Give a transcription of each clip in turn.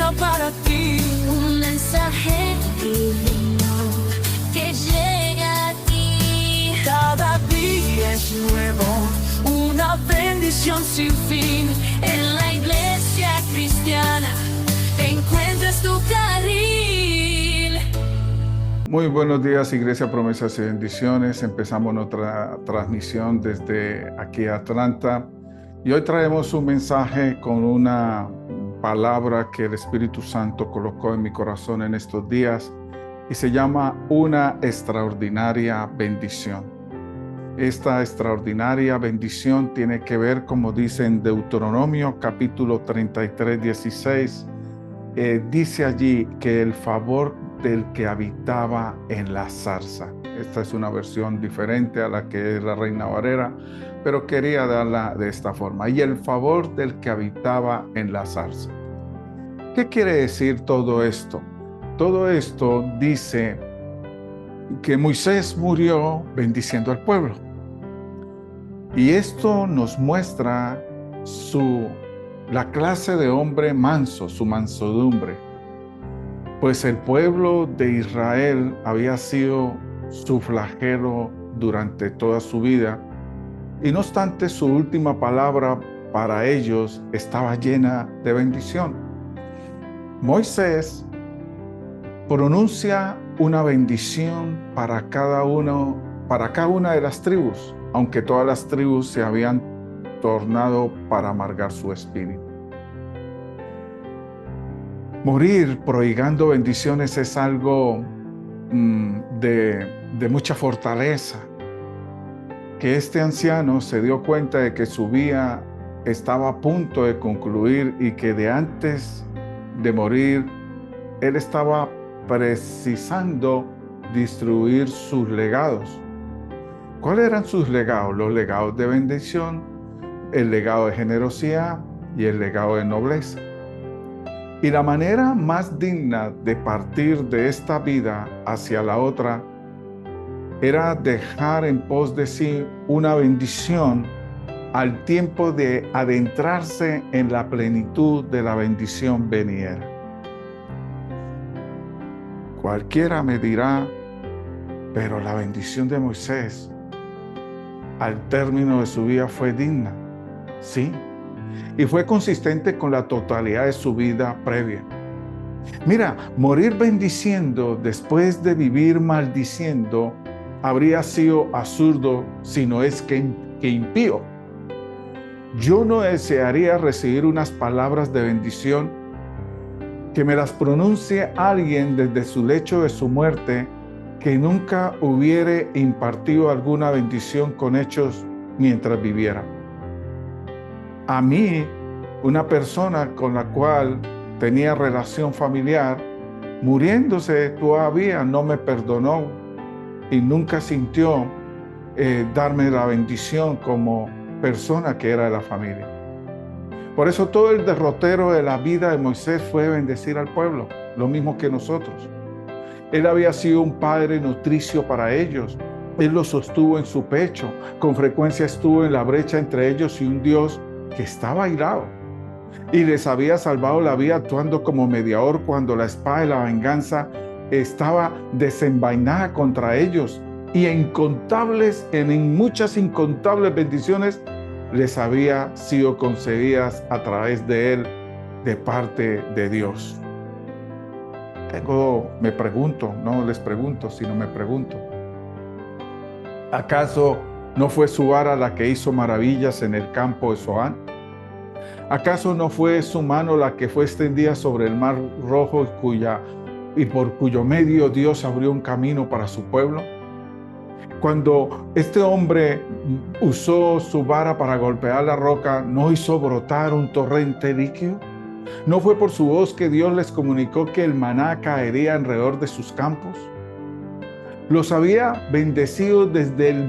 solo para ti. Un mensaje divino que llega a ti. Cada día es nuevo, una bendición sin fin. En la iglesia cristiana encuentras tu carril. Muy buenos días, Iglesia Promesas y Bendiciones. Empezamos nuestra transmisión desde aquí a Atlanta y hoy traemos un mensaje con una palabra que el Espíritu Santo colocó en mi corazón en estos días y se llama una extraordinaria bendición. Esta extraordinaria bendición tiene que ver, como dice en Deuteronomio capítulo 33, 16, dice allí que el favor del que habitaba en la zarza. Esta es una versión diferente a la que es la Reina Valera, pero quería darla de esta forma. Y el favor del que habitaba en la zarza. ¿Qué quiere decir todo esto? Todo esto dice que Moisés murió bendiciendo al pueblo. Y esto nos muestra la clase de hombre manso, su mansedumbre. Pues el pueblo de Israel había sido su flagelo durante toda su vida. Y no obstante, su última palabra para ellos estaba llena de bendición. Moisés pronuncia una bendición para cada una de las tribus, aunque todas las tribus se habían tornado para amargar su espíritu. Morir prohigando bendiciones es algo de mucha fortaleza. Que este anciano se dio cuenta de que su vida estaba a punto de concluir y que de antes de morir, él estaba precisando distribuir sus legados. ¿Cuáles eran sus legados? Los legados de bendición, el legado de generosidad y el legado de nobleza. Y la manera más digna de partir de esta vida hacia la otra era dejar en pos de sí una bendición al tiempo de adentrarse en la plenitud de la bendición venidera. Cualquiera me dirá, pero la bendición de Moisés al término de su vida fue digna. Sí, y fue consistente con la totalidad de su vida previa. Mira, morir bendiciendo después de vivir maldiciendo habría sido absurdo, si no es que impío. Yo no desearía recibir unas palabras de bendición que me las pronuncie alguien desde su lecho de su muerte que nunca hubiere impartido alguna bendición con hechos mientras viviera. A mí, una persona con la cual tenía relación familiar, muriéndose todavía no me perdonó y nunca sintió darme la bendición como persona que era de la familia. Por eso todo el derrotero de la vida de Moisés fue bendecir al pueblo, lo mismo que nosotros. Él había sido un padre nutricio para ellos. Él los sostuvo en su pecho. Con frecuencia estuvo en la brecha entre ellos y un Dios que estaba airado. Y les había salvado la vida actuando como mediador cuando la espada de la venganza estaba desenvainada contra ellos. Y en muchas incontables bendiciones les había sido concedidas a través de él de parte de Dios. Me pregunto, no les pregunto, sino me pregunto, ¿acaso no fue su vara la que hizo maravillas en el campo de Zoán? ¿Acaso no fue su mano la que fue extendida sobre el mar rojo y por cuyo medio Dios abrió un camino para su pueblo? Cuando este hombre usó su vara para golpear la roca, ¿no hizo brotar un torrente líquido? ¿No fue por su voz que Dios les comunicó que el maná caería alrededor de sus campos? Los había bendecido desde el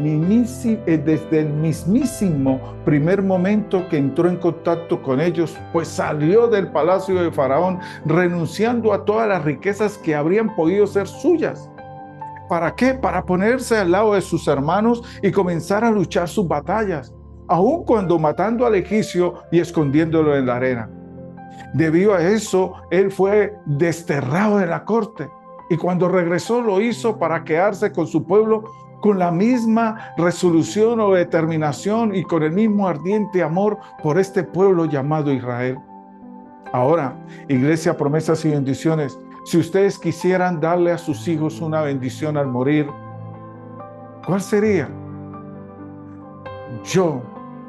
mismísimo primer momento que entró en contacto con ellos, pues salió del palacio de Faraón renunciando a todas las riquezas que habrían podido ser suyas. ¿Para qué? Para ponerse al lado de sus hermanos y comenzar a luchar sus batallas, aun cuando matando al egipcio y escondiéndolo en la arena. Debido a eso, él fue desterrado de la corte. Y cuando regresó lo hizo para quedarse con su pueblo con la misma resolución o determinación y con el mismo ardiente amor por este pueblo llamado Israel. Ahora, Iglesia, Promesas y Bendiciones, si ustedes quisieran darle a sus hijos una bendición al morir, ¿cuál sería? Yo,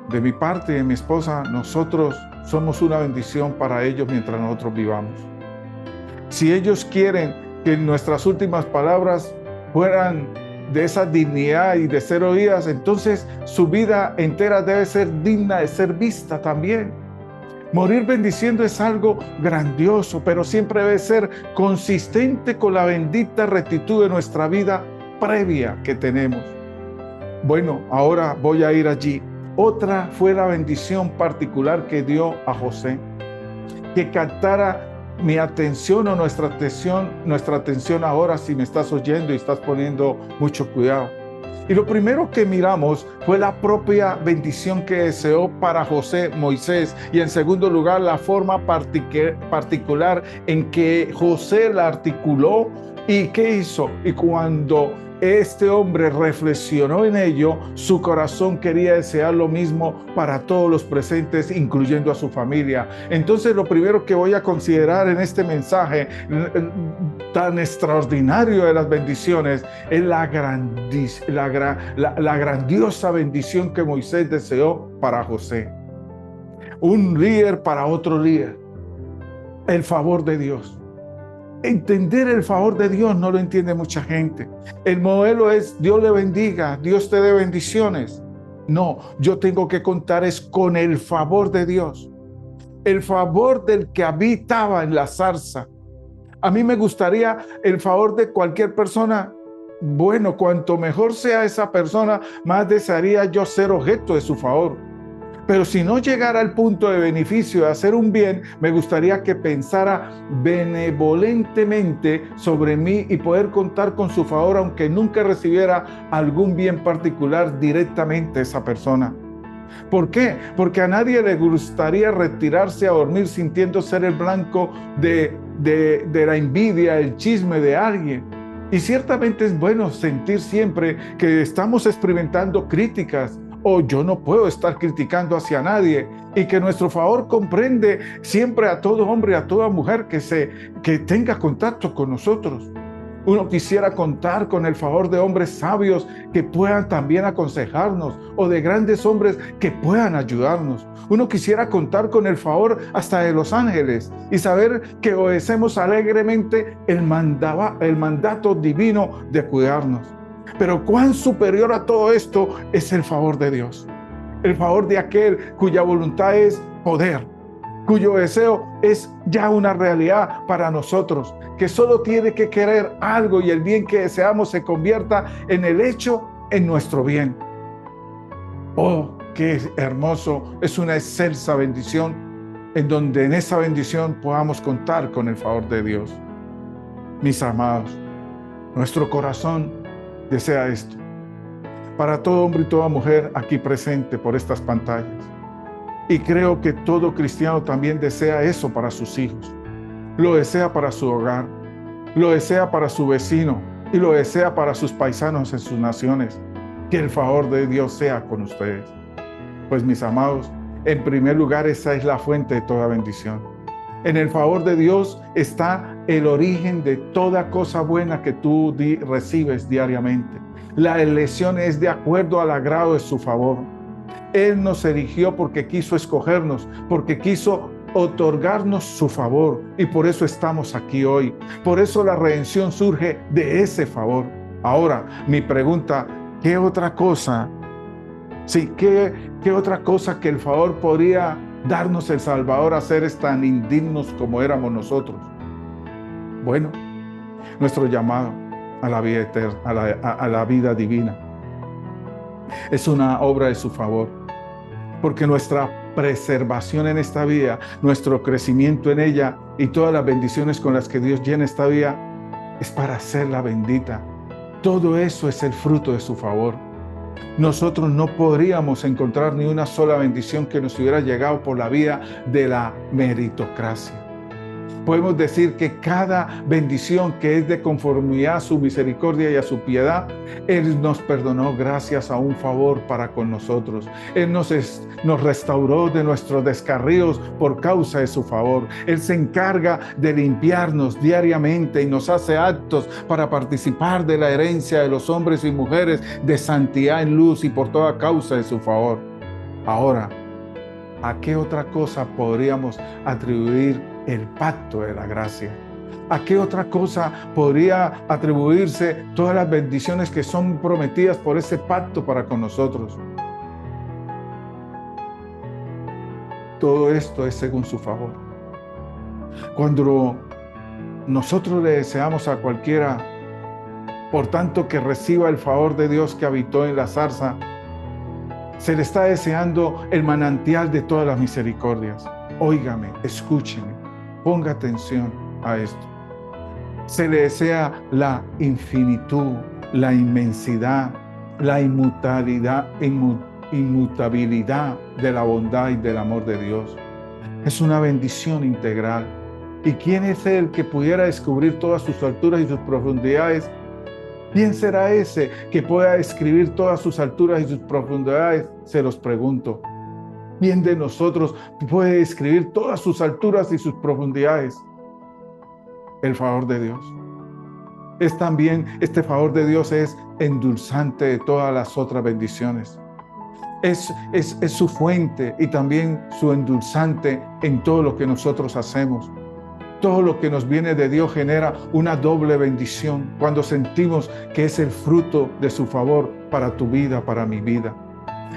de mi parte y de mi esposa, nosotros somos una bendición para ellos mientras nosotros vivamos. Si ellos quieren que nuestras últimas palabras fueran de esa dignidad y de ser oídas, entonces su vida entera debe ser digna de ser vista también. Morir bendiciendo es algo grandioso, pero siempre debe ser consistente con la bendita rectitud de nuestra vida previa que tenemos. Bueno, ahora voy a ir allí. Otra fue la bendición particular que dio a José, que captara mi atención o nuestra atención ahora, si me estás oyendo y estás poniendo mucho cuidado. Y lo primero que miramos fue la propia bendición que deseó para José Moisés, y en segundo lugar la forma particular en que José la articuló y qué hizo. Y cuando este hombre reflexionó en ello, su corazón quería desear lo mismo para todos los presentes, incluyendo a su familia. Entonces, lo primero que voy a considerar en este mensaje tan extraordinario de las bendiciones es la grandiosa bendición que Moisés deseó para José. Un líder para otro líder. El favor de Dios. Entender el favor de Dios no lo entiende mucha gente. El modelo es Dios le bendiga, Dios te dé bendiciones. No, yo tengo que contar es con el favor de Dios. El favor del que habitaba en la zarza. A mí me gustaría el favor de cualquier persona. Bueno, cuanto mejor sea esa persona, más desearía yo ser objeto de su favor. Pero si no llegara al punto de beneficio de hacer un bien, me gustaría que pensara benevolentemente sobre mí y poder contar con su favor, aunque nunca recibiera algún bien particular directamente de esa persona. ¿Por qué? Porque a nadie le gustaría retirarse a dormir sintiendo ser el blanco de la envidia, el chisme de alguien. Y ciertamente es bueno sentir siempre que estamos experimentando críticas, o yo no puedo estar criticando hacia nadie, y que nuestro favor comprende siempre a todo hombre y a toda mujer que tenga contacto con nosotros. Uno quisiera contar con el favor de hombres sabios que puedan también aconsejarnos, o de grandes hombres que puedan ayudarnos. Uno quisiera contar con el favor hasta de los ángeles y saber que obedecemos alegremente el mandato divino de cuidarnos. Pero cuán superior a todo esto es el favor de Dios. El favor de aquel cuya voluntad es poder, cuyo deseo es ya una realidad para nosotros, que solo tiene que querer algo y el bien que deseamos se convierta en el hecho en nuestro bien. Oh, qué hermoso, es una excelsa bendición, en donde en esa bendición podamos contar con el favor de Dios. Mis amados, nuestro corazón desea esto para todo hombre y toda mujer aquí presente por estas pantallas. Y creo que todo cristiano también desea eso para sus hijos. Lo desea para su hogar, lo desea para su vecino y lo desea para sus paisanos en sus naciones. Que el favor de Dios sea con ustedes. Pues mis amados, en primer lugar, esa es la fuente de toda bendición. En el favor de Dios está el origen de toda cosa buena que tú recibes diariamente. La elección es de acuerdo al agrado de su favor. Él nos eligió porque quiso escogernos, porque quiso otorgarnos su favor, y por eso estamos aquí hoy. Por eso la redención surge de ese favor. Ahora, mi pregunta, ¿qué otra cosa? Sí, ¿qué otra cosa que el favor podría darnos el Salvador a seres tan indignos como éramos nosotros? Bueno, nuestro llamado a la vida eterna, a la vida divina. Es una obra de su favor, porque nuestra preservación en esta vida, nuestro crecimiento en ella y todas las bendiciones con las que Dios llena esta vida es para hacerla bendita. Todo eso es el fruto de su favor. nosotros no podríamos encontrar ni una sola bendición que nos hubiera llegado por la vía de la meritocracia. Podemos decir que cada bendición que es de conformidad a su misericordia y a su piedad, Él nos perdonó gracias a un favor para con nosotros. Él nos restauró de nuestros descarríos por causa de su favor. Él se encarga de limpiarnos diariamente y nos hace aptos para participar de la herencia de los hombres y mujeres de santidad en luz y por toda causa de su favor. Ahora, ¿a qué otra cosa podríamos atribuir el pacto de la gracia? ¿A qué otra cosa podría atribuirse todas las bendiciones que son prometidas por ese pacto para con nosotros? Todo esto es según su favor. Cuando nosotros le deseamos a cualquiera, por tanto que reciba el favor de Dios que habitó en la zarza, se le está deseando el manantial de todas las misericordias. Óigame, escúcheme, ponga atención a esto. Se le desea la infinitud, la inmensidad, la inmutabilidad de la bondad y del amor de Dios. Es una bendición integral. ¿Y quién es el que pudiera descubrir todas sus alturas y sus profundidades? ¿Quién será ese que pueda describir todas sus alturas y sus profundidades? Se los pregunto. ¿Quién de nosotros puede describir todas sus alturas y sus profundidades? El favor de Dios. Es también, este favor de Dios es endulzante de todas las otras bendiciones. Es su fuente y también su endulzante en todo lo que nosotros hacemos. Todo lo que nos viene de Dios genera una doble bendición cuando sentimos que es el fruto de su favor para tu vida, para mi vida.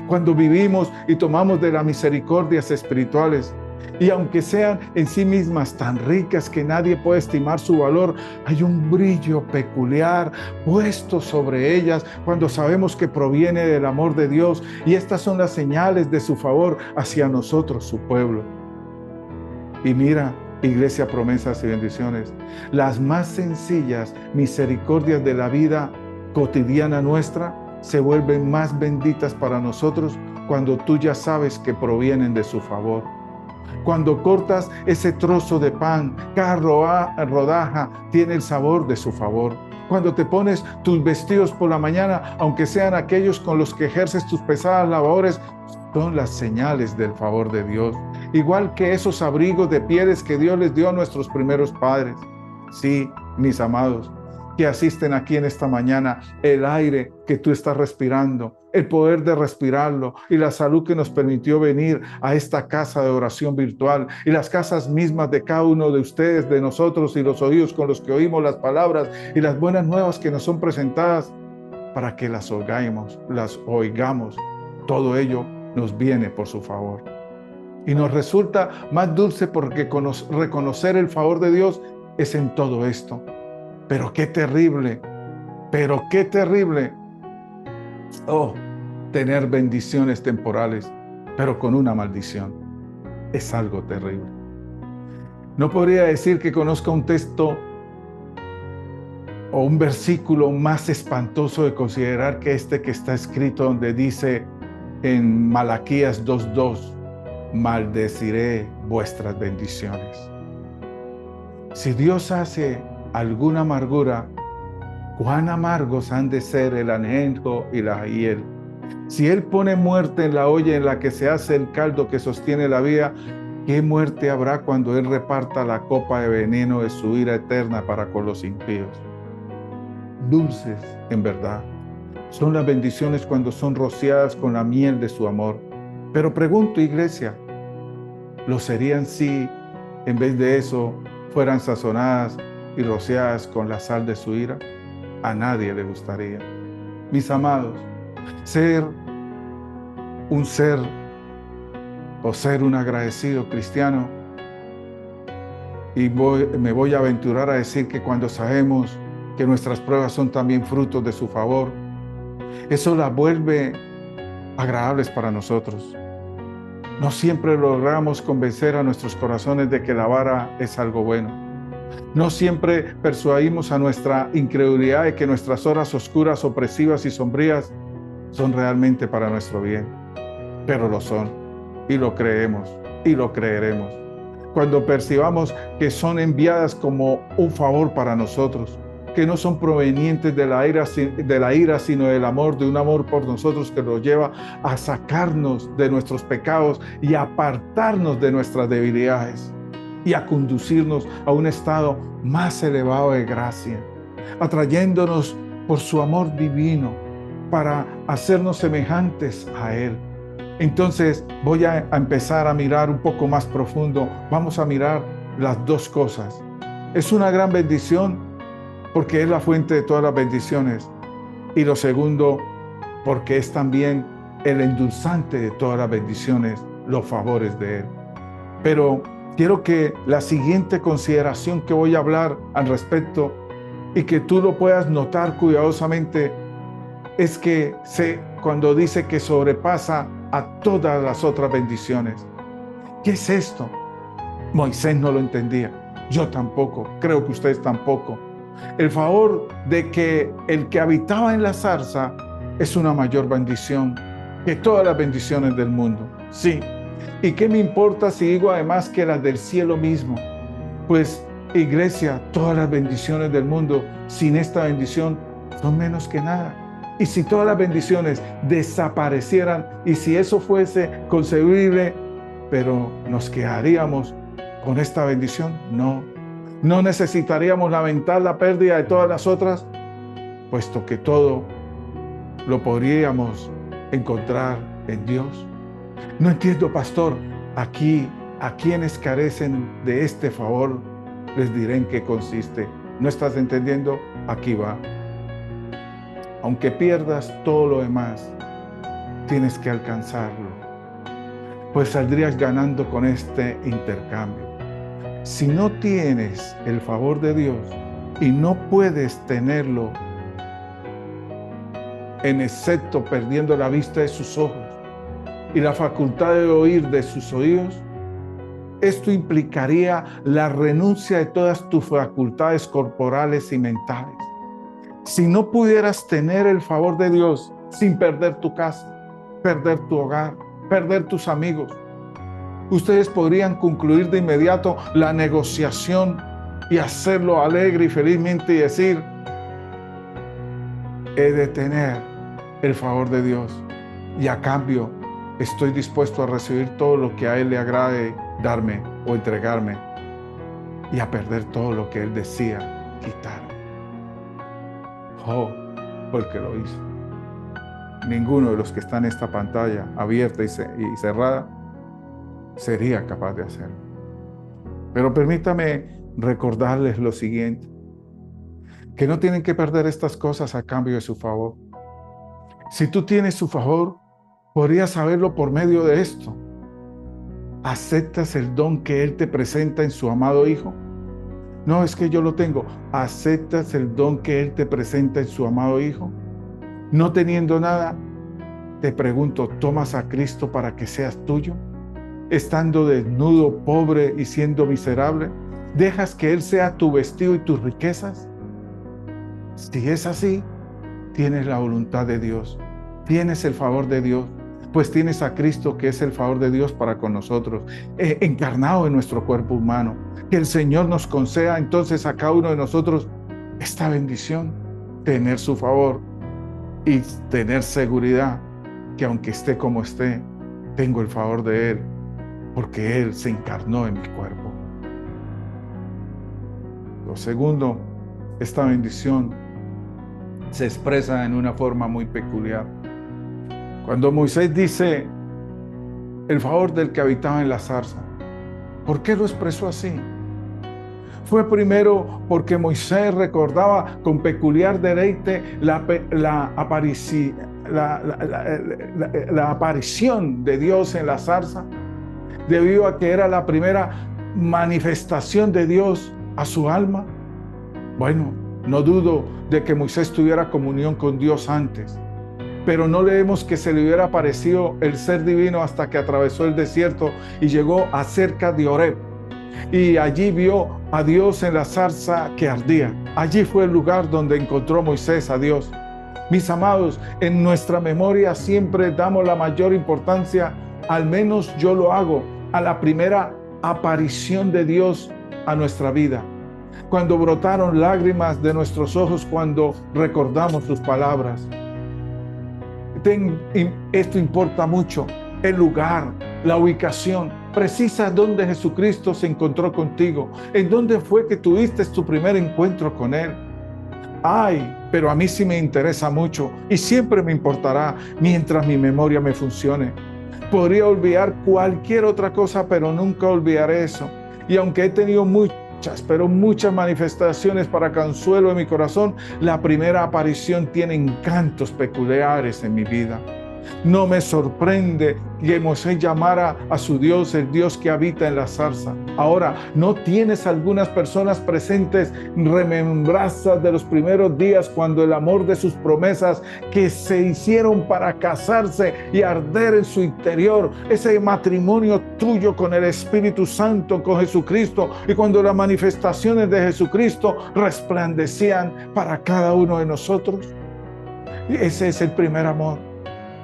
Cuando vivimos y tomamos de las misericordias espirituales, y aunque sean en sí mismas tan ricas que nadie puede estimar su valor, hay un brillo peculiar puesto sobre ellas cuando sabemos que proviene del amor de Dios, y estas son las señales de su favor hacia nosotros, su pueblo. Y mira, Iglesia, promesas y bendiciones, las más sencillas misericordias de la vida cotidiana nuestra se vuelven más benditas para nosotros cuando tú ya sabes que provienen de su favor. Cuando cortas ese trozo de pan, cada rodaja tiene el sabor de su favor. Cuando te pones tus vestidos por la mañana, aunque sean aquellos con los que ejerces tus pesadas labores, son las señales del favor de Dios. Igual que esos abrigos de pieles que Dios les dio a nuestros primeros padres. Sí, mis amados, que asisten aquí en esta mañana, el aire que tú estás respirando, el poder de respirarlo y la salud que nos permitió venir a esta casa de oración virtual y las casas mismas de cada uno de ustedes, de nosotros, y los oídos con los que oímos las palabras y las buenas nuevas que nos son presentadas para que las oigamos. Todo ello nos viene por su favor. Y nos resulta más dulce porque reconocer el favor de Dios es en todo esto. Pero qué terrible, oh, tener bendiciones temporales, pero con una maldición. Es algo terrible. No podría decir que conozca un texto o un versículo más espantoso de considerar que este que está escrito donde dice en Malaquías 2:2, maldeciré vuestras bendiciones. Si Dios hace alguna amargura, cuán amargos han de ser el ajenjo y la hiel. Si Él pone muerte en la olla en la que se hace el caldo que sostiene la vida, ¿qué muerte habrá cuando Él reparta la copa de veneno de su ira eterna para con los impíos? Dulces, en verdad, son las bendiciones cuando son rociadas con la miel de su amor. Pero pregunto, iglesia, ¿lo serían si en vez de eso fueran sazonadas y rociadas con la sal de su ira? A nadie le gustaría. Mis amados, ser un agradecido cristiano, y me voy a aventurar a decir que cuando sabemos que nuestras pruebas son también frutos de su favor, eso las vuelve agradables para nosotros. No siempre logramos convencer a nuestros corazones de que la vara es algo bueno. No siempre persuadimos a nuestra incredulidad de que nuestras horas oscuras, opresivas y sombrías son realmente para nuestro bien, pero lo son, y lo creemos, y lo creeremos. Cuando percibamos que son enviadas como un favor para nosotros, que no son provenientes de la ira, sino del amor, de un amor por nosotros que nos lleva a sacarnos de nuestros pecados y a apartarnos de nuestras debilidades y a conducirnos a un estado más elevado de gracia, atrayéndonos por su amor divino para hacernos semejantes a Él. Entonces voy a empezar a mirar un poco más profundo. Vamos a mirar las dos cosas. Es una gran bendición porque es la fuente de todas las bendiciones. Y lo segundo, porque es también el endulzante de todas las bendiciones, los favores de Él. Pero quiero que la siguiente consideración que voy a hablar al respecto y que tú lo puedas notar cuidadosamente es que cuando dice que sobrepasa a todas las otras bendiciones. ¿Qué es esto? Moisés no lo entendía. Yo tampoco. Creo que ustedes tampoco. El favor de que el que habitaba en la zarza es una mayor bendición que todas las bendiciones del mundo. Sí. ¿Y qué me importa si digo además que las del cielo mismo? Pues, iglesia, todas las bendiciones del mundo sin esta bendición son menos que nada. Y si todas las bendiciones desaparecieran, y si eso fuese concebible, pero nos quedaríamos con esta bendición, no necesitaríamos lamentar la pérdida de todas las otras, puesto que todo lo podríamos encontrar en Dios. No entiendo, pastor, aquí a quienes carecen de este favor, les diré en qué consiste. ¿No estás entendiendo? Aquí va. Aunque pierdas todo lo demás, tienes que alcanzarlo, pues saldrías ganando con este intercambio. Si no tienes el favor de Dios y no puedes tenerlo, en excepto perdiendo la vista de sus ojos y la facultad de oír de sus oídos, esto implicaría la renuncia de todas tus facultades corporales y mentales. Si no pudieras tener el favor de Dios sin perder tu casa, perder tu hogar, perder tus amigos, ustedes podrían concluir de inmediato la negociación y hacerlo alegre y felizmente y decir: he de tener el favor de Dios y a cambio estoy dispuesto a recibir todo lo que a Él le agrade darme o entregarme y a perder todo lo que Él decía quitarme. Oh, porque lo hizo. Ninguno de los que están en esta pantalla abierta y cerrada sería capaz de hacerlo. Pero permítame recordarles lo siguiente: que no tienen que perder estas cosas a cambio de su favor. Si tú tienes su favor, podrías saberlo por medio de esto. ¿Aceptas el don que Él te presenta en su amado Hijo? No, es que yo lo tengo. ¿Aceptas el don que Él te presenta en su amado Hijo? No teniendo nada, te pregunto, ¿tomas a Cristo para que seas tuyo? Estando desnudo, pobre y siendo miserable, ¿dejas que Él sea tu vestido y tus riquezas? Si es así, tienes la voluntad de Dios, tienes el favor de Dios, pues tienes a Cristo, que es el favor de Dios para con nosotros, encarnado en nuestro cuerpo humano. Que el Señor nos conceda entonces a cada uno de nosotros esta bendición, tener su favor y tener seguridad que aunque esté como esté, tengo el favor de Él, porque Él se encarnó en mi cuerpo. Lo segundo, esta bendición se expresa en una forma muy peculiar. Cuando Moisés dice el favor del que habitaba en la zarza, ¿por qué lo expresó así? Fue primero porque Moisés recordaba con peculiar deleite la aparición de Dios en la zarza, debido a que era la primera manifestación de Dios a su alma. Bueno, no dudo de que Moisés tuviera comunión con Dios antes, pero no leemos que se le hubiera aparecido el ser divino hasta que atravesó el desierto y llegó a cerca de Horeb. Y allí vio a Dios en la zarza que ardía. Allí fue el lugar donde encontró Moisés a Dios. Mis amados, en nuestra memoria siempre damos la mayor importancia, al menos yo lo hago, a la primera aparición de Dios a nuestra vida. Cuando brotaron lágrimas de nuestros ojos cuando recordamos sus palabras. Esto importa mucho, el lugar, la ubicación, precisa donde Jesucristo se encontró contigo, en dónde fue que tuviste tu primer encuentro con Él. Ay, pero a mí sí me interesa mucho y siempre me importará mientras mi memoria me funcione. Podría olvidar cualquier otra cosa, pero nunca olvidaré eso. Y aunque he tenido muchas manifestaciones para consuelo en mi corazón, la primera aparición tiene encantos peculiares en mi vida. No me sorprende que Moisés llamara a su Dios el Dios que habita en la zarza. Ahora, ¿no tienes algunas personas presentes remembranzas de los primeros días cuando el amor de sus promesas que se hicieron para casarse y arder en su interior, ese matrimonio tuyo con el Espíritu Santo, con Jesucristo, y cuando las manifestaciones de Jesucristo resplandecían para cada uno de nosotros? Ese es el primer amor.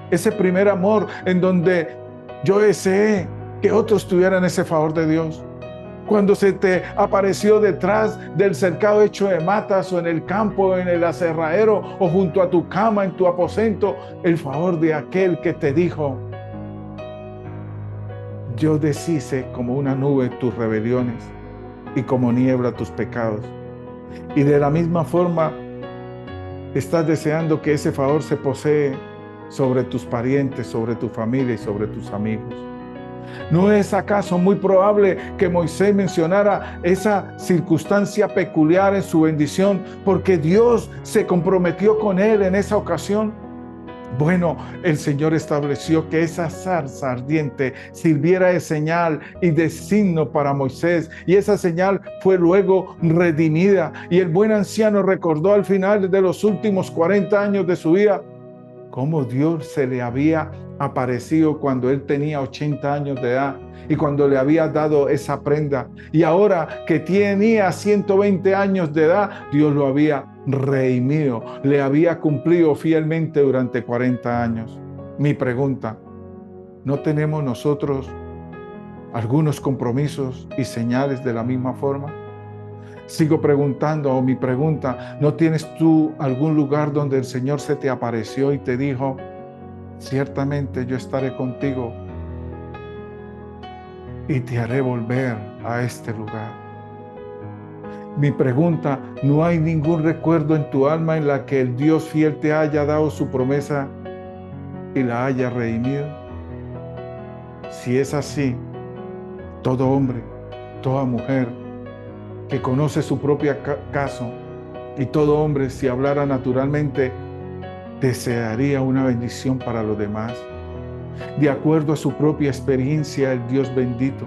Ese primer amor en donde yo deseé que otros tuvieran ese favor de Dios. Cuando se te apareció detrás del cercado hecho de matas, o en el campo, en el aserradero, o junto a tu cama, en tu aposento, el favor de aquel que te dijo: yo deshice como una nube tus rebeliones y como niebla tus pecados. Y de la misma forma estás deseando que ese favor se posee sobre tus parientes, sobre tu familia y sobre tus amigos. ¿No es acaso muy probable que Moisés mencionara esa circunstancia peculiar en su bendición porque Dios se comprometió con él en esa ocasión? Bueno, el Señor estableció que esa zarza ardiente sirviera de señal y de signo para Moisés, y esa señal fue luego redimida, y el buen anciano recordó al final de los últimos 40 años de su vida cómo Dios se le había aparecido cuando él tenía 80 años de edad y cuando le había dado esa prenda. Y ahora que tenía 120 años de edad, Dios lo había redimido, le había cumplido fielmente durante 40 años. Mi pregunta: ¿no tenemos nosotros algunos compromisos y señales de la misma forma? Sigo preguntando, o mi pregunta: ¿no tienes tú algún lugar donde el Señor se te apareció y te dijo: ciertamente yo estaré contigo y te haré volver a este lugar? Mi pregunta: ¿no hay ningún recuerdo en tu alma en la que el Dios fiel te haya dado su promesa y la haya redimido? Si es así, todo hombre, toda mujer que conoce su propio caso, y todo hombre, si hablara naturalmente, desearía una bendición para los demás, de acuerdo a su propia experiencia, el Dios bendito.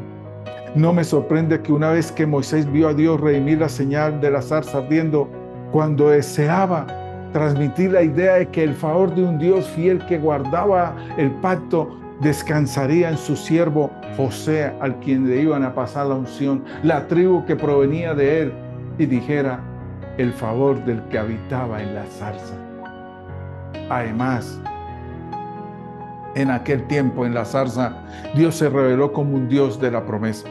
No me sorprende que una vez que Moisés vio a Dios redimir la señal de la zarza ardiendo, cuando deseaba transmitir la idea de que el favor de un Dios fiel que guardaba el pacto descansaría en su siervo José, al quien le iban a pasar la unción, la tribu que provenía de él, y dijera: el favor del que habitaba en la zarza. Además, en aquel tiempo en la zarza, Dios se reveló como un Dios de la promesa,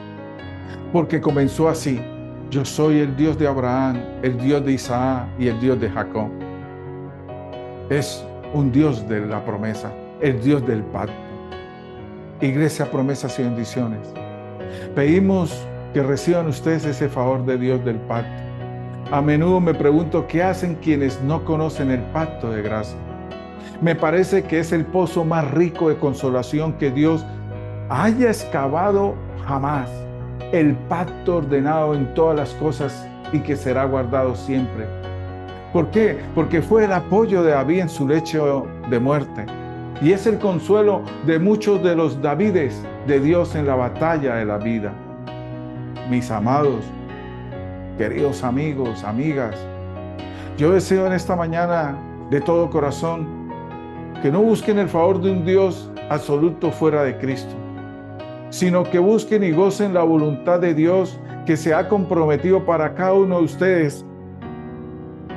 porque comenzó así: yo soy el Dios de Abraham, el Dios de Isaac y el Dios de Jacob. Es un Dios de la promesa, el Dios del pacto. Iglesia, promesas y bendiciones. Pedimos que reciban ustedes ese favor de Dios del pacto. A menudo me pregunto qué hacen quienes no conocen el pacto de gracia. Me parece que es el pozo más rico de consolación que Dios haya excavado jamás. El pacto ordenado en todas las cosas y que será guardado siempre. ¿Por qué? Porque fue el apoyo de David en su lecho de muerte. Y es el consuelo de muchos de los Davides de Dios en la batalla de la vida. Mis amados, queridos amigos, amigas, yo deseo en esta mañana de todo corazón que no busquen el favor de un Dios absoluto fuera de Cristo, sino que busquen y gocen la voluntad de Dios que se ha comprometido para cada uno de ustedes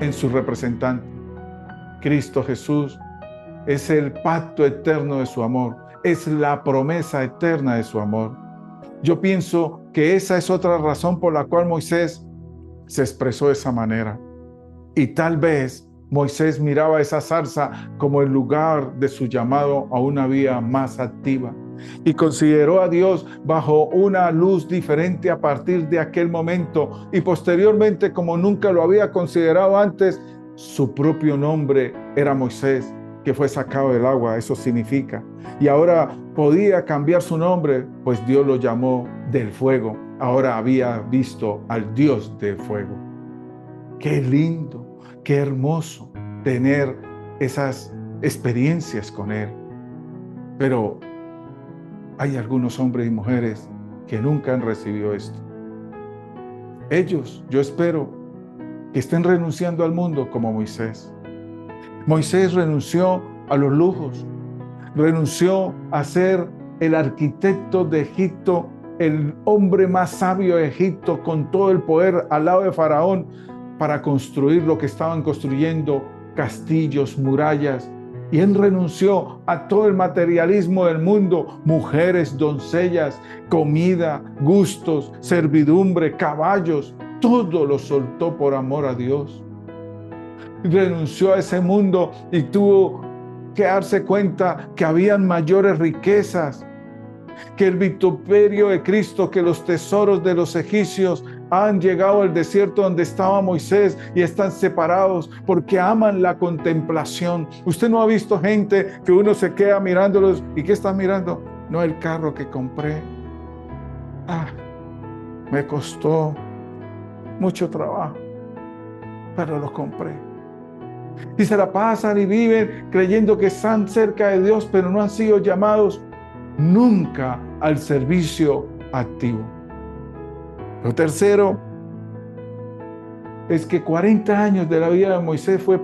en su representante. Cristo Jesús es el pacto eterno de su amor, es la promesa eterna de su amor. Yo pienso que esa es otra razón por la cual Moisés se expresó de esa manera. Y tal vez Moisés miraba esa zarza como el lugar de su llamado a una vía más activa y consideró a Dios bajo una luz diferente a partir de aquel momento, y posteriormente, como nunca lo había considerado antes, su propio nombre era Moisés, que fue sacado del agua, eso significa. Y ahora podía cambiar su nombre, pues Dios lo llamó del fuego. Ahora había visto al Dios del fuego. Qué lindo, qué hermoso tener esas experiencias con Él. Pero hay algunos hombres y mujeres que nunca han recibido esto. Ellos, yo espero que estén renunciando al mundo como Moisés. Moisés renunció a los lujos, renunció a ser el arquitecto de Egipto, el hombre más sabio de Egipto, con todo el poder al lado de Faraón, para construir lo que estaban construyendo, castillos, murallas. Y él renunció a todo el materialismo del mundo, mujeres, doncellas, comida, gustos, servidumbre, caballos, todo lo soltó por amor a Dios. Renunció a ese mundo y tuvo que darse cuenta que habían mayores riquezas, que el vituperio de Cristo, que los tesoros de los egipcios han llegado al desierto donde estaba Moisés y están separados porque aman la contemplación. Usted no ha visto gente que uno se queda mirándolos y ¿qué está mirando? No, el carro que compré. Me costó mucho trabajo, pero lo compré. Y se la pasan y viven creyendo que están cerca de Dios, pero no han sido llamados nunca al servicio activo. Lo tercero es que 40 años de la vida de Moisés fue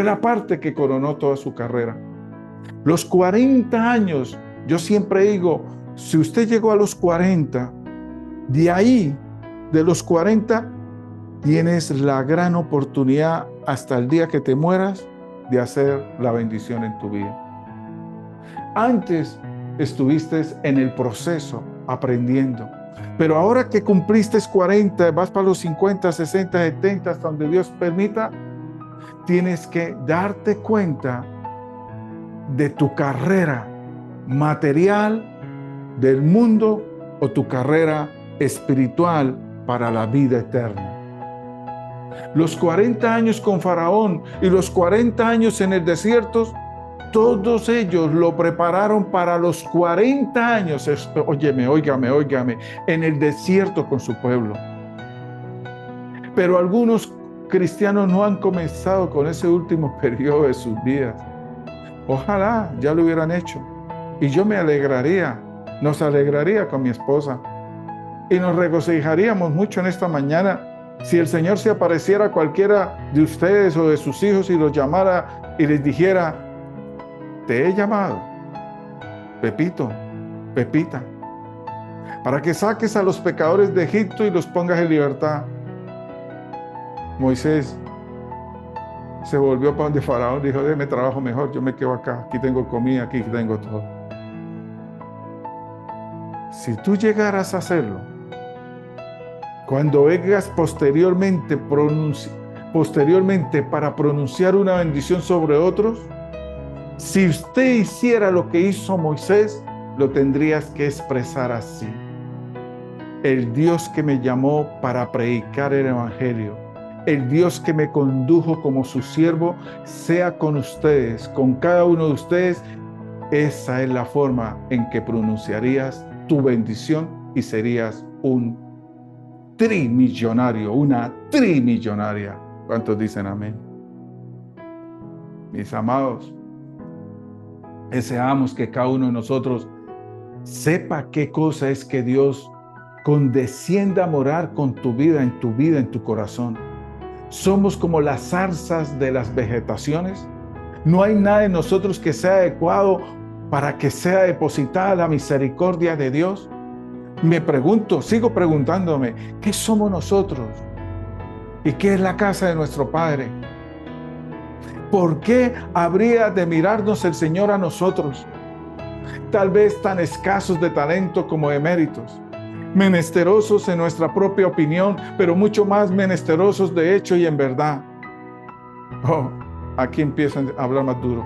la parte que coronó toda su carrera. Los 40 años, yo siempre digo, si usted llegó a los 40, de ahí, de los 40, tienes la gran oportunidad hasta el día que te mueras de hacer la bendición en tu vida. Antes estuviste en el proceso aprendiendo, pero ahora que cumpliste 40, vas para los 50, 60, 70, hasta donde Dios permita, tienes que darte cuenta de tu carrera material del mundo o tu carrera espiritual para la vida eterna. Los 40 años con Faraón y los 40 años en el desierto, todos ellos lo prepararon para los 40 años, óigame, en el desierto con su pueblo. Pero algunos cristianos no han comenzado con ese último periodo de sus vidas. Ojalá ya lo hubieran hecho. Y yo me alegraría, nos alegraría con mi esposa. Y nos regocijaríamos mucho en esta mañana si el Señor se apareciera a cualquiera de ustedes o de sus hijos y los llamara y les dijera: te he llamado, Pepito, Pepita, para que saques a los pecadores de Egipto y los pongas en libertad. Moisés se volvió para donde Faraón, dijo: déjeme trabajo mejor, yo me quedo acá, aquí tengo comida, aquí tengo todo. Si tú llegaras a hacerlo, cuando vengas posteriormente para pronunciar una bendición sobre otros, si usted hiciera lo que hizo Moisés, lo tendrías que expresar así: el Dios que me llamó para predicar el evangelio, el Dios que me condujo como su siervo, sea con ustedes, con cada uno de ustedes. Esa es la forma en que pronunciarías tu bendición y serías un trimillonario, una trimillonaria. ¿Cuántos dicen amén? Mis amados, deseamos que cada uno de nosotros sepa qué cosa es que Dios condescienda a morar con tu vida, en tu corazón. Somos como las zarzas de las vegetaciones. No hay nada en nosotros que sea adecuado para que sea depositada la misericordia de Dios. Me pregunto, sigo preguntándome, ¿qué somos nosotros? ¿Y qué es la casa de nuestro Padre? ¿Por qué habría de mirarnos el Señor a nosotros, tal vez tan escasos de talento como de méritos, menesterosos en nuestra propia opinión, pero mucho más menesterosos de hecho y en verdad? Oh, aquí empiezan a hablar más duro.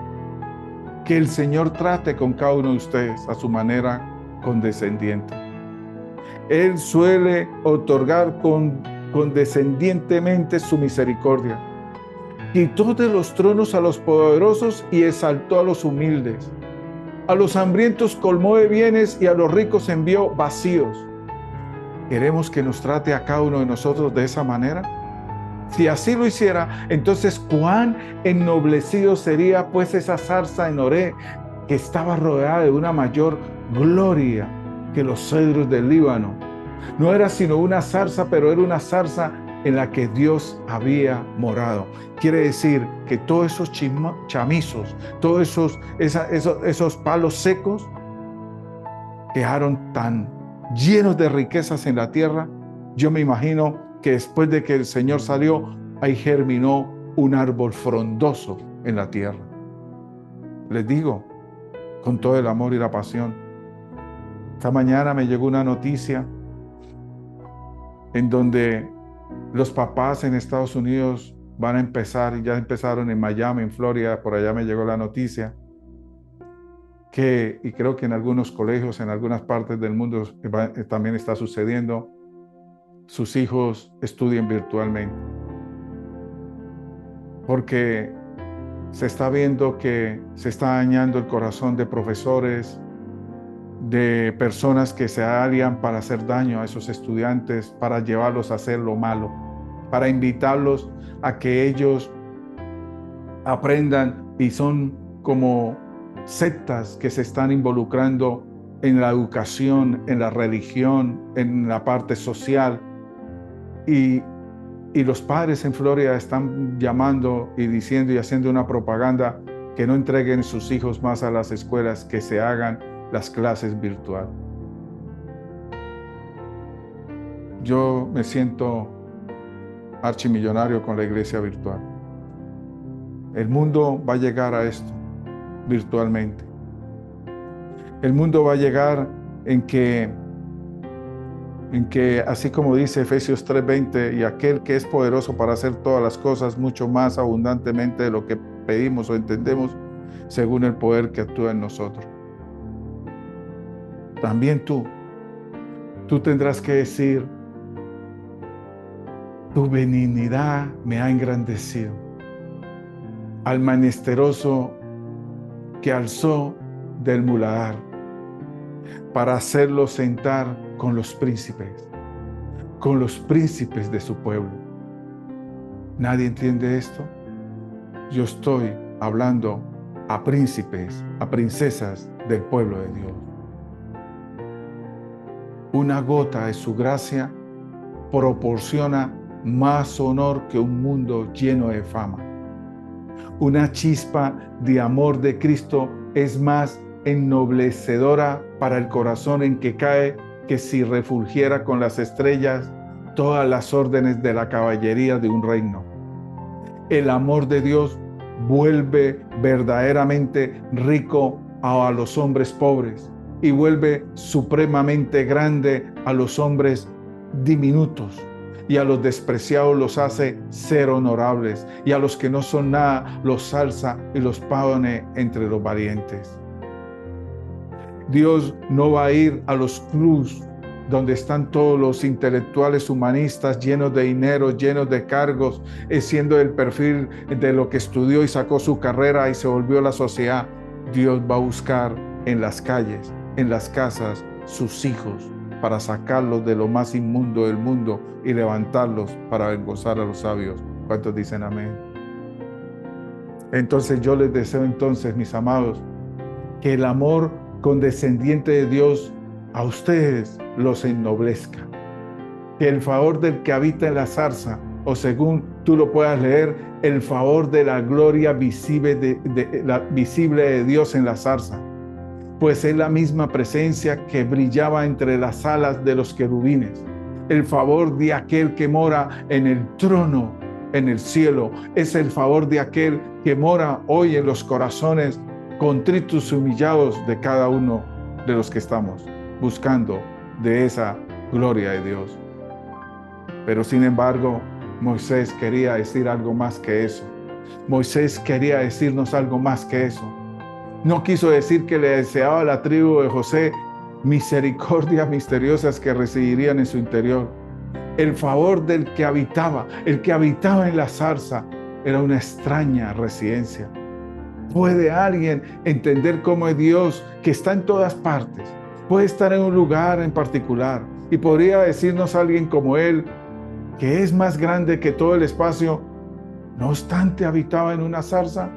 Que el Señor trate con cada uno de ustedes a su manera condescendiente. Él suele otorgar condescendientemente su misericordia. Quitó de los tronos a los poderosos y exaltó a los humildes. A los hambrientos colmó de bienes y a los ricos envió vacíos. ¿Queremos que nos trate a cada uno de nosotros de esa manera? Si así lo hiciera, entonces cuán ennoblecido sería pues esa zarza en Oré, que estaba rodeada de una mayor gloria que los cedros del Líbano. No era sino una zarza, pero era una zarza en la que Dios había morado. Quiere decir que todos esos chamizos, todos esos palos secos quedaron tan llenos de riquezas en la tierra. Yo me imagino que después de que el Señor salió, ahí germinó un árbol frondoso en la tierra. Les digo, con todo el amor y la pasión. Esta mañana me llegó una noticia en donde los papás en Estados Unidos van a empezar, y ya empezaron en Miami, en Florida, por allá me llegó la noticia, y creo que en algunos colegios, en algunas partes del mundo también está sucediendo, sus hijos estudien virtualmente. Porque se está viendo que se está dañando el corazón de profesores, de personas que se alian para hacer daño a esos estudiantes, para llevarlos a hacer lo malo, para invitarlos a que ellos aprendan, y son como sectas que se están involucrando en la educación, en la religión, en la parte social. Y los padres en Florida están llamando y diciendo y haciendo una propaganda que no entreguen sus hijos más a las escuelas, que se hagan las clases virtuales. Yo me siento archimillonario con la iglesia virtual. El mundo va a llegar a esto virtualmente. El mundo va a llegar en que así como dice Efesios 3:20, y aquel que es poderoso para hacer todas las cosas mucho más abundantemente de lo que pedimos o entendemos, según el poder que actúa en nosotros. También tú tendrás que decir: tu benignidad me ha engrandecido. Al menesteroso que alzó del muladar para hacerlo sentar con los príncipes de su pueblo. ¿Nadie entiende esto? Yo estoy hablando a príncipes, a princesas del pueblo de Dios. Una gota de su gracia proporciona más honor que un mundo lleno de fama. Una chispa de amor de Cristo es más ennoblecedora para el corazón en que cae que si refulgiera con las estrellas todas las órdenes de la caballería de un reino. El amor de Dios vuelve verdaderamente rico a los hombres pobres y vuelve supremamente grande a los hombres diminutos, y a los despreciados los hace ser honorables, y a los que no son nada los alza y los pone entre los valientes. Dios no va a ir a los clubs donde están todos los intelectuales humanistas llenos de dinero, llenos de cargos, siendo el perfil de lo que estudió y sacó su carrera y se volvió a la sociedad. Dios va a buscar en las calles, en las casas, sus hijos, para sacarlos de lo más inmundo del mundo y levantarlos para avergonzar a los sabios. ¿Cuántos dicen amén? Entonces yo les deseo entonces, mis amados, que el amor condescendiente de Dios a ustedes los ennoblezca. Que el favor del que habita en la zarza, o según tú lo puedas leer, el favor de la gloria visible de Dios en la zarza, pues es la misma presencia que brillaba entre las alas de los querubines. El favor de aquel que mora en el trono en el cielo. Es el favor de aquel que mora hoy en los corazones contritos y humillados de cada uno de los que estamos buscando de esa gloria de Dios. Pero sin embargo, Moisés quería decir algo más que eso. Moisés quería decirnos algo más que eso. No quiso decir que le deseaba a la tribu de José misericordias misteriosas que recibirían en su interior. El favor del que habitaba, el que habitaba en la zarza, era una extraña residencia. ¿Puede alguien entender cómo es Dios que está en todas partes? Puede estar en un lugar en particular y podría decirnos alguien como Él, que es más grande que todo el espacio. No obstante, habitaba en una zarza,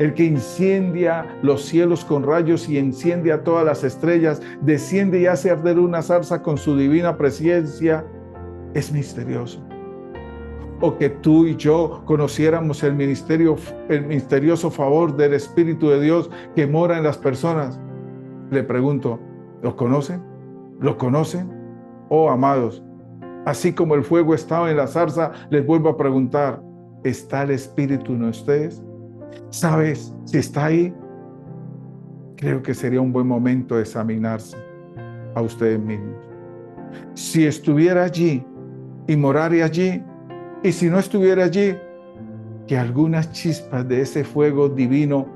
El que incendia los cielos con rayos y enciende a todas las estrellas, desciende y hace arder una zarza con su divina presencia, es misterioso. O que tú y yo conociéramos el misterioso favor del Espíritu de Dios que mora en las personas. Le pregunto, ¿lo conocen? ¿Lo conocen? Oh, amados, así como el fuego estaba en la zarza, les vuelvo a preguntar, ¿está el Espíritu en ustedes? ¿Sabes si está ahí? Creo que sería un buen momento de examinarse a ustedes mismos. Si estuviera allí y morara allí, y si no estuviera allí, que algunas chispas de ese fuego divino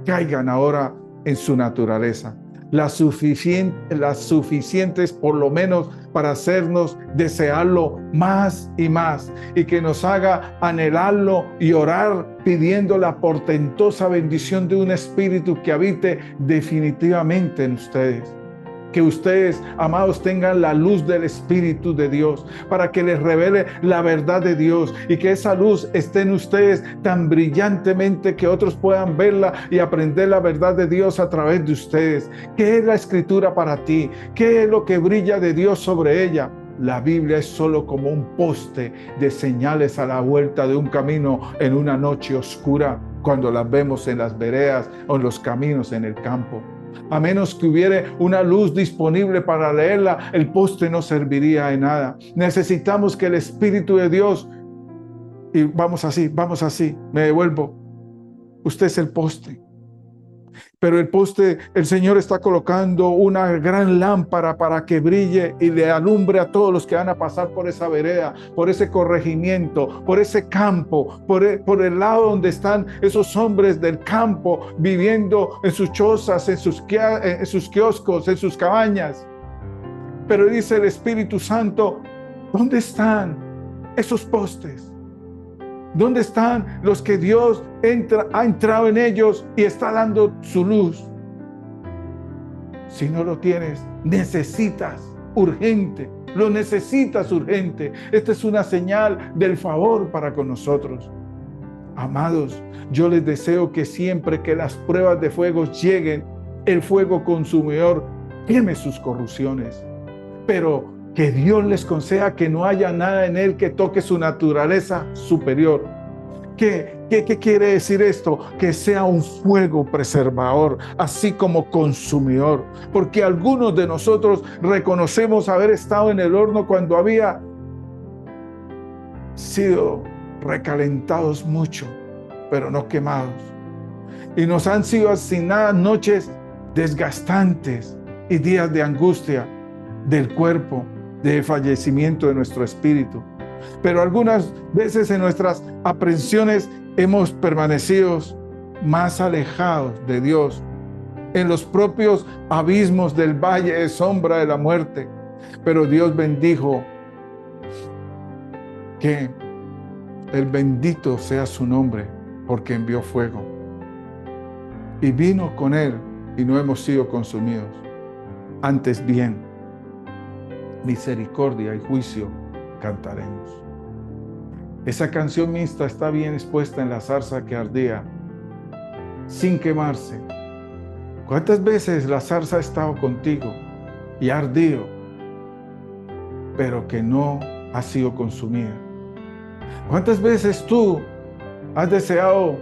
caigan ahora en su naturaleza, las suficientes por lo menos para hacernos desearlo más y más, y que nos haga anhelarlo y orar pidiendo la portentosa bendición de un Espíritu que habite definitivamente en ustedes. Que ustedes, amados, tengan la luz del Espíritu de Dios para que les revele la verdad de Dios y que esa luz esté en ustedes tan brillantemente que otros puedan verla y aprender la verdad de Dios a través de ustedes. ¿Qué es la Escritura para ti? ¿Qué es lo que brilla de Dios sobre ella? La Biblia es solo como un poste de señales a la vuelta de un camino en una noche oscura, cuando las vemos en las veredas o en los caminos en el campo. A menos que hubiera una luz disponible para leerla, el poste no serviría de nada. Necesitamos que el Espíritu de Dios, y vamos así, me devuelvo. Usted es el poste. Pero el poste, el Señor está colocando una gran lámpara para que brille y le alumbre a todos los que van a pasar por esa vereda, por ese corregimiento, por ese campo, por el lado donde están esos hombres del campo viviendo en sus chozas, en sus kioscos, en sus cabañas. Pero dice el Espíritu Santo, ¿dónde están esos postes? ¿Dónde están los que Dios ha entrado en ellos y está dando su luz? Si no lo tienes, lo necesitas urgente. Esta es una señal del favor para con nosotros. Amados, yo les deseo que siempre que las pruebas de fuego lleguen, el fuego consumidor queme sus corrupciones. Pero que Dios les conceda que no haya nada en él que toque su naturaleza superior. ¿Qué quiere decir esto? Que sea un fuego preservador, así como consumidor. Porque algunos de nosotros reconocemos haber estado en el horno cuando había sido recalentados mucho, pero no quemados. Y nos han sido asignadas noches desgastantes y días de angustia del cuerpo, de fallecimiento de nuestro espíritu. Pero algunas veces en nuestras aprensiones hemos permanecido más alejados de Dios, en los propios abismos del valle de sombra de la muerte. Pero Dios bendijo, que el bendito sea su nombre, porque envió fuego y vino con él y no hemos sido consumidos. Antes bien, misericordia y juicio cantaremos. Esa canción mixta está bien expuesta en la zarza que ardía sin quemarse. ¿Cuántas veces la zarza ha estado contigo y ha ardido, pero que no ha sido consumida? ¿Cuántas veces tú has deseado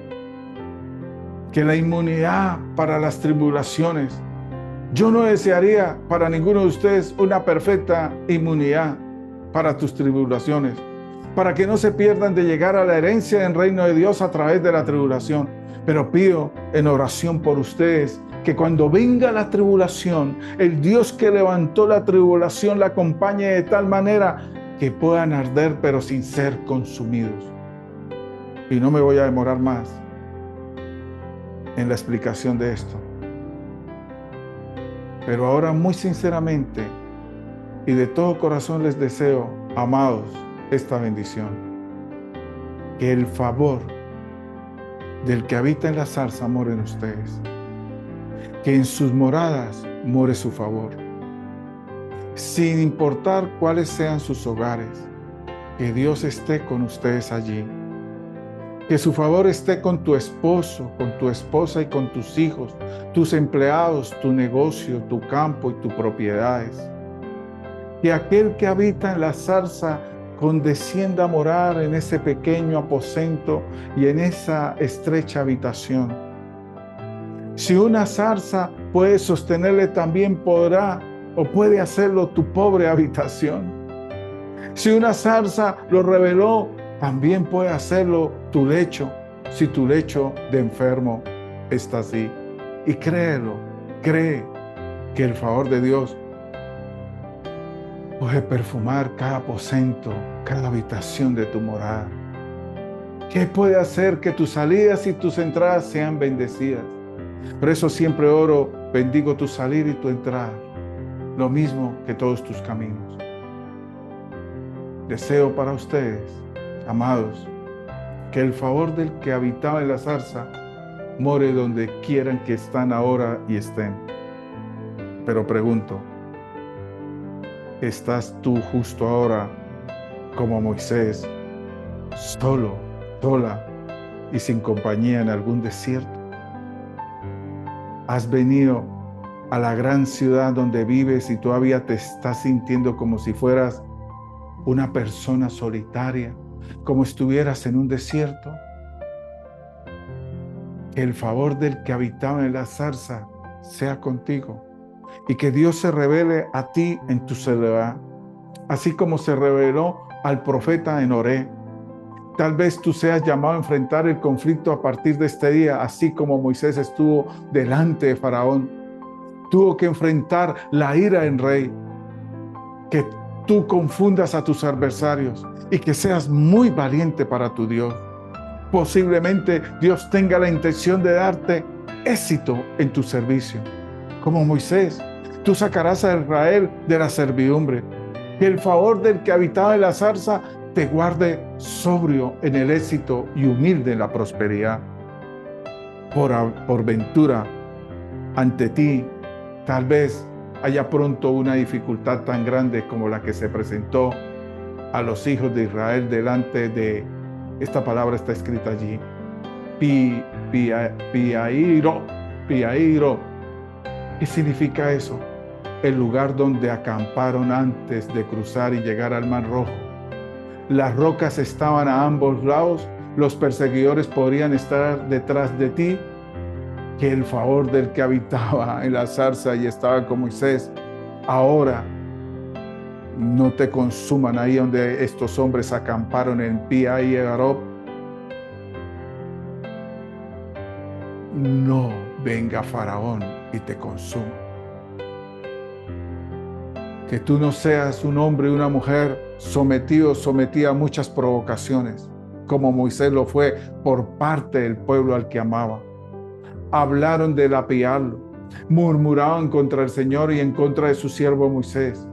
que la inmunidad para las tribulaciones? Yo no desearía para ninguno de ustedes una perfecta inmunidad para tus tribulaciones, para que no se pierdan de llegar a la herencia del reino de Dios a través de la tribulación. Pero pido en oración por ustedes que cuando venga la tribulación, el Dios que levantó la tribulación la acompañe de tal manera que puedan arder pero sin ser consumidos. Y no me voy a demorar más en la explicación de esto. Pero ahora muy sinceramente y de todo corazón les deseo, amados, esta bendición. Que el favor del que habita en la zarza more en ustedes. Que en sus moradas more su favor. Sin importar cuáles sean sus hogares, que Dios esté con ustedes allí. Que su favor esté con tu esposo, con tu esposa y con tus hijos, tus empleados, tu negocio, tu campo y tus propiedades. Que aquel que habita en la zarza condescienda a morar en ese pequeño aposento y en esa estrecha habitación. Si una zarza puede sostenerle, también podrá o puede hacerlo tu pobre habitación. Si una zarza lo reveló, también puede hacerlo tu lecho, si tu lecho de enfermo está así. Y créelo, cree que el favor de Dios puede perfumar cada aposento, cada habitación de tu morada. ¿Qué puede hacer que tus salidas y tus entradas sean bendecidas? Por eso siempre oro, bendigo tu salir y tu entrada, lo mismo que todos tus caminos. Deseo para ustedes, amados, que el favor del que habitaba en la zarza more donde quieran que están ahora y estén. Pero pregunto, ¿estás tú justo ahora como Moisés, solo, sola y sin compañía en algún desierto? ¿Has venido a la gran ciudad donde vives y todavía te estás sintiendo como si fueras una persona solitaria, como estuvieras en un desierto? Que el favor del que habitaba en la zarza sea contigo y que Dios se revele a ti en tu soledad, así como se reveló al profeta en Horeb. Tal vez tú seas llamado a enfrentar el conflicto a partir de este día, así como Moisés estuvo delante de Faraón. Tuvo que enfrentar la ira del rey. Que tú confundas a tus adversarios y que seas muy valiente para tu Dios. Posiblemente Dios tenga la intención de darte éxito en tu servicio. Como Moisés, tú sacarás a Israel de la servidumbre. Que el favor del que habitaba en la zarza te guarde sobrio en el éxito y humilde en la prosperidad. Por ventura, ante ti, tal vez haya pronto una dificultad tan grande como la que se presentó a los hijos de Israel delante de, esta palabra está escrita allí, Pihahiroth. ¿Qué significa eso? El lugar donde acamparon antes de cruzar y llegar al Mar Rojo. Las rocas estaban a ambos lados, los perseguidores podrían estar detrás de ti. Que el favor del que habitaba en la zarza y estaba con Moisés, ahora no te consuman ahí donde estos hombres acamparon en Pihahiroth. No venga Faraón y te consuma. Que tú no seas un hombre y una mujer sometida a muchas provocaciones, como Moisés lo fue por parte del pueblo al que amaba. Hablaron de lapidarlo, murmuraban contra el Señor y en contra de su siervo Moisés.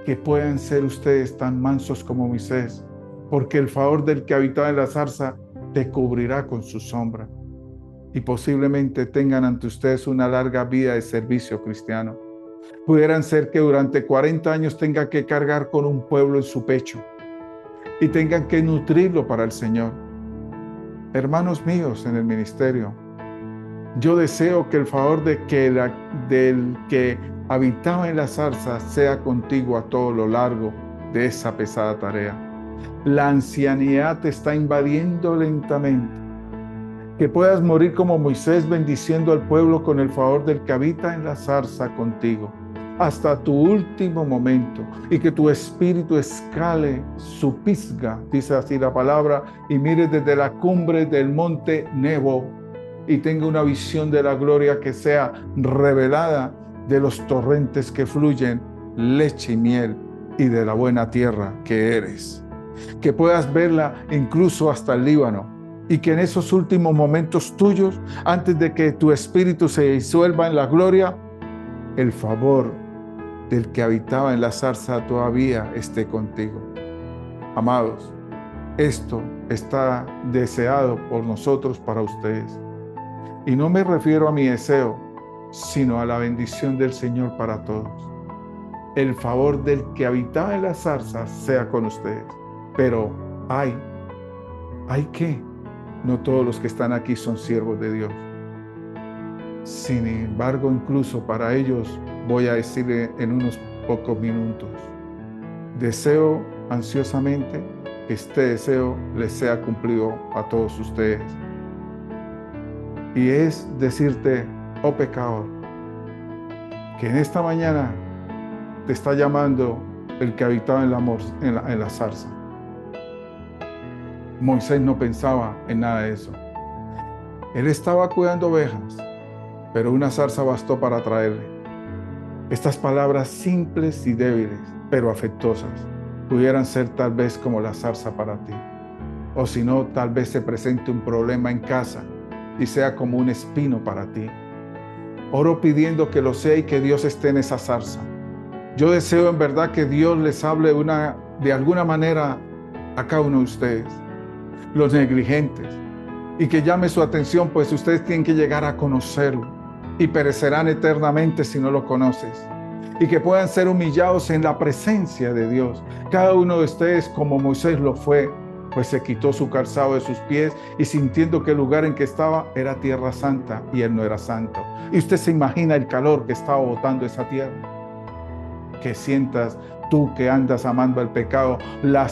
Que puedan ser ustedes tan mansos como Moisés, porque el favor del que habitaba en la zarza te cubrirá con su sombra. Y posiblemente tengan ante ustedes una larga vida de servicio cristiano. Pudieran ser que durante 40 años tengan que cargar con un pueblo en su pecho y tengan que nutrirlo para el Señor. Hermanos míos en el ministerio, yo deseo que el favor del que habitaba en la zarza sea contigo a todo lo largo de esa pesada tarea. La ancianidad te está invadiendo lentamente. Que puedas morir como Moisés bendiciendo al pueblo con el favor del que habita en la zarza contigo. hasta tu último momento y que tu espíritu escale su pisga, dice así la palabra, y mire desde la cumbre del monte Nebo y tenga una visión de la gloria que sea revelada de los torrentes que fluyen leche y miel y de la buena tierra que eres. Que puedas verla incluso hasta el Líbano y que en esos últimos momentos tuyos, antes de que tu espíritu se disuelva en la gloria, el favor del que habitaba en la zarza todavía esté contigo. Amados, esto está deseado por nosotros para ustedes. Y no me refiero a mi deseo, sino a la bendición del Señor para todos. El favor del que habitaba en la zarza sea con ustedes. Pero ¿hay qué? No todos los que están aquí son siervos de Dios. Sin embargo, incluso para ellos voy a decirle en unos pocos minutos. Deseo ansiosamente que este deseo les sea cumplido a todos ustedes. Y es decirte, oh pecador, que en esta mañana te está llamando el que habitaba en la zarza. Moisés no pensaba en nada de eso. Él estaba cuidando ovejas, pero una zarza bastó para atraerle. Estas palabras simples y débiles, pero afectuosas, pudieran ser tal vez como la zarza para ti. O si no, tal vez se presente un problema en casa y sea como un espino para ti. Oro pidiendo que lo sea y que Dios esté en esa zarza. Yo deseo en verdad que Dios les hable de alguna manera a cada uno de ustedes, los negligentes, y que llame su atención, pues ustedes tienen que llegar a conocerlo y perecerán eternamente si no lo conoces, y que puedan ser humillados en la presencia de Dios. Cada uno de ustedes, como Moisés lo fue, pues se quitó su calzado de sus pies y sintiendo que el lugar en que estaba era tierra santa y él no era santo. Y usted se imagina el calor que estaba botando esa tierra. Que sientas tú que andas amando el pecado, la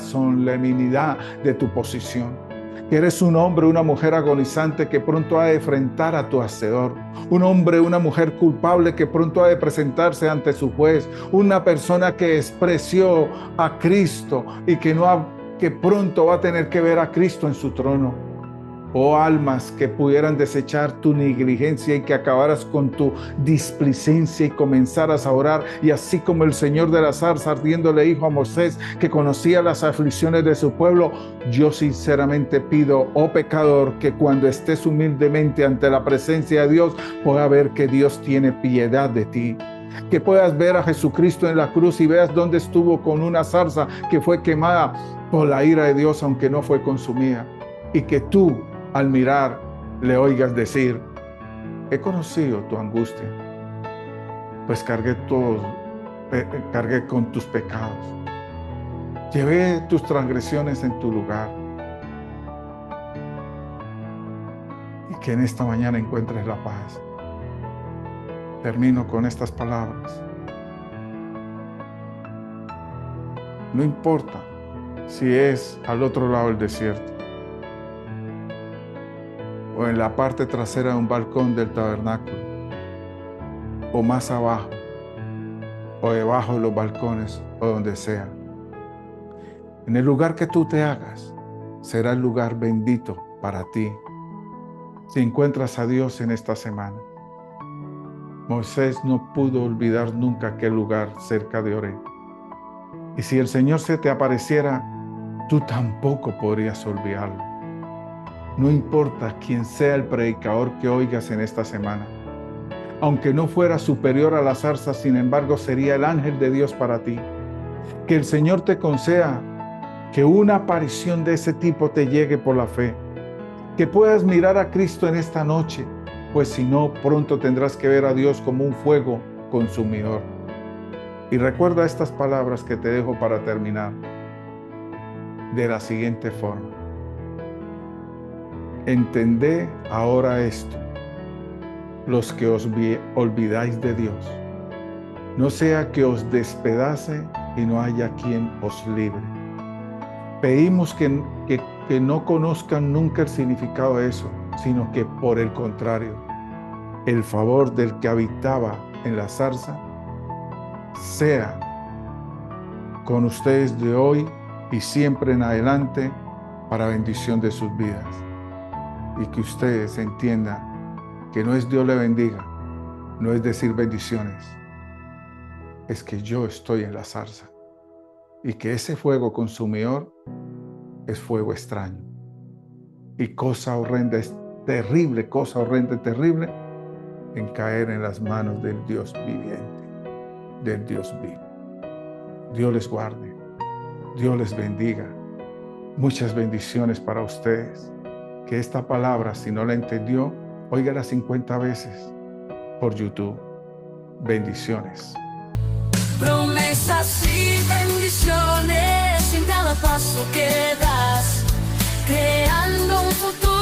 solemnidad de tu posición. Que eres un hombre, una mujer agonizante que pronto ha de enfrentar a tu hacedor. Un hombre, una mujer culpable que pronto ha de presentarse ante su juez. Una persona que despreció a Cristo y que pronto va a tener que ver a Cristo en su trono. Oh almas que pudieran desechar tu negligencia y que acabaras con tu displicencia y comenzaras a orar. Y así como el Señor de la zarza ardiendo le dijo a Moisés que conocía las aflicciones de su pueblo, yo sinceramente pido, oh pecador, que cuando estés humildemente ante la presencia de Dios, pueda ver que Dios tiene piedad de ti. Que puedas ver a Jesucristo en la cruz y veas dónde estuvo con una zarza que fue quemada por la ira de Dios, aunque no fue consumida. Y que tú, al mirar, le oigas decir, he conocido tu angustia, pues cargué con tus pecados, llevé tus transgresiones en tu lugar, y que en esta mañana encuentres la paz. Termino con estas palabras. No importa si es al otro lado del desierto, o en la parte trasera de un balcón del tabernáculo, o más abajo, o debajo de los balcones, o donde sea. En el lugar que tú te hagas, será el lugar bendito para ti, si encuentras a Dios en esta semana. Moisés no pudo olvidar nunca aquel lugar cerca de Oreb. Y si el Señor se te apareciera, tú tampoco podrías olvidarlo. No importa quién sea el predicador que oigas en esta semana. Aunque no fuera superior a la zarza, sin embargo, sería el ángel de Dios para ti. Que el Señor te conceda que una aparición de ese tipo te llegue por la fe. Que puedas mirar a Cristo en esta noche, pues si no, pronto tendrás que ver a Dios como un fuego consumidor. Y recuerda estas palabras que te dejo para terminar, de la siguiente forma. Entended ahora esto, los que os olvidáis de Dios, no sea que os despedace y no haya quien os libre. Pedimos que no conozcan nunca el significado de eso, sino que por el contrario, el favor del que habitaba en la zarza sea con ustedes de hoy y siempre en adelante para bendición de sus vidas. Y que ustedes entiendan que no es Dios le bendiga, no es decir bendiciones, es que yo estoy en la zarza y que ese fuego consumidor es fuego extraño. Y cosa horrenda, es terrible, cosa horrenda, terrible, en caer en las manos del Dios viviente, del Dios vivo. Dios les guarde, Dios les bendiga. Muchas bendiciones para ustedes. Que esta palabra, si no la entendió, óigala 50 veces por YouTube. Bendiciones. Promesas y bendiciones en cada paso que das, creando un futuro.